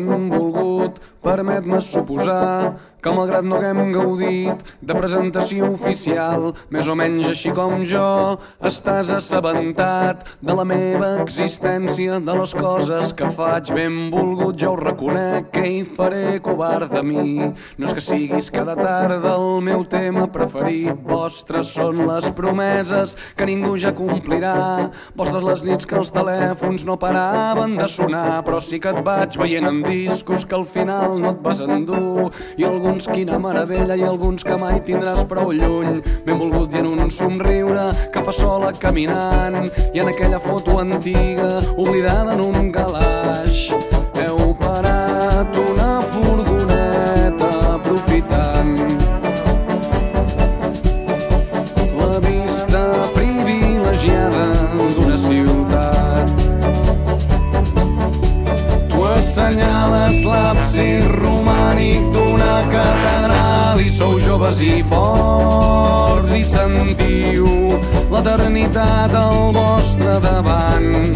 benvolgut, permet-me suposar que malgrat no haguem gaudit de presentació oficial, més o menys així com jo, estàs assabentat de la meva existència, de les coses que faig. Benvolgut, jo ho reconec, què hi faré, covard de mi? No és que siguis cada tarda el meu tema preferit. Vostres són les promeses que ningú ja complirà, vostres les nits que els telèfons no paraven de sonar, però sí que et vaig veient en discos que al final no et vas endur, i alguns quina meravella i alguns que mai tindràs prou lluny. Benvolgut, i en un somriure que fa sola caminant, i en aquella foto antiga oblidada en un calaix heu parat una furgoneta aprofitant la vista privilegiada d'una ciutat. Tu assenyales l'absis romànic d'una catedral i sou joves i forts i sentiu l'eternitat al vostre davant.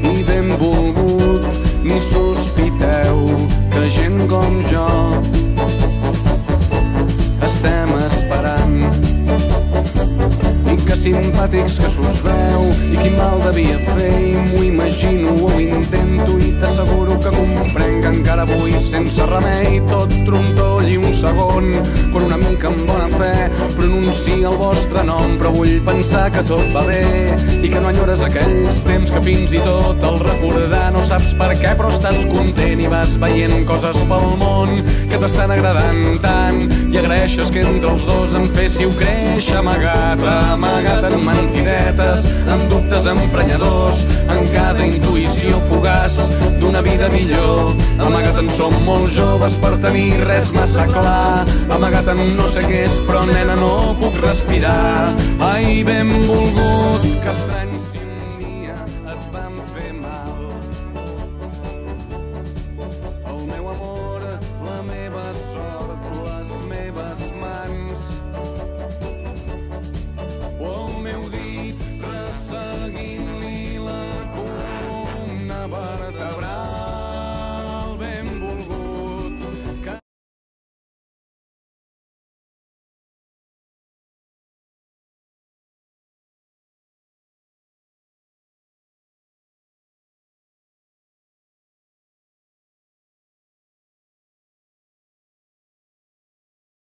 I benvolgut, ni sospiteu que gent com jo estem esperant. I que simpàtics que s'us veu, i quin mal devia fer, i m'ho imagino, ho intento, i t'asseguro que comprenc que encara avui sense remei tot trontoll i un segon, quan una mica amb bona fe pronuncia el vostre nom. Però vull pensar que tot va bé i que no enyores aquells temps que fins i tot el recordar no saps per què, però estàs content i vas veient coses pel món que t'estan agradant tant, i agraeixes que entre els dos en féssiu créixer amagat en mentidetes, en dubtes emprenyadors, en cada intuïció fugaç d'una vida millor. Amagat en som molt joves per tenir res massa clar, amagat en no sé què és, però nena no puc respirar. Ai, benvolgut, que estrany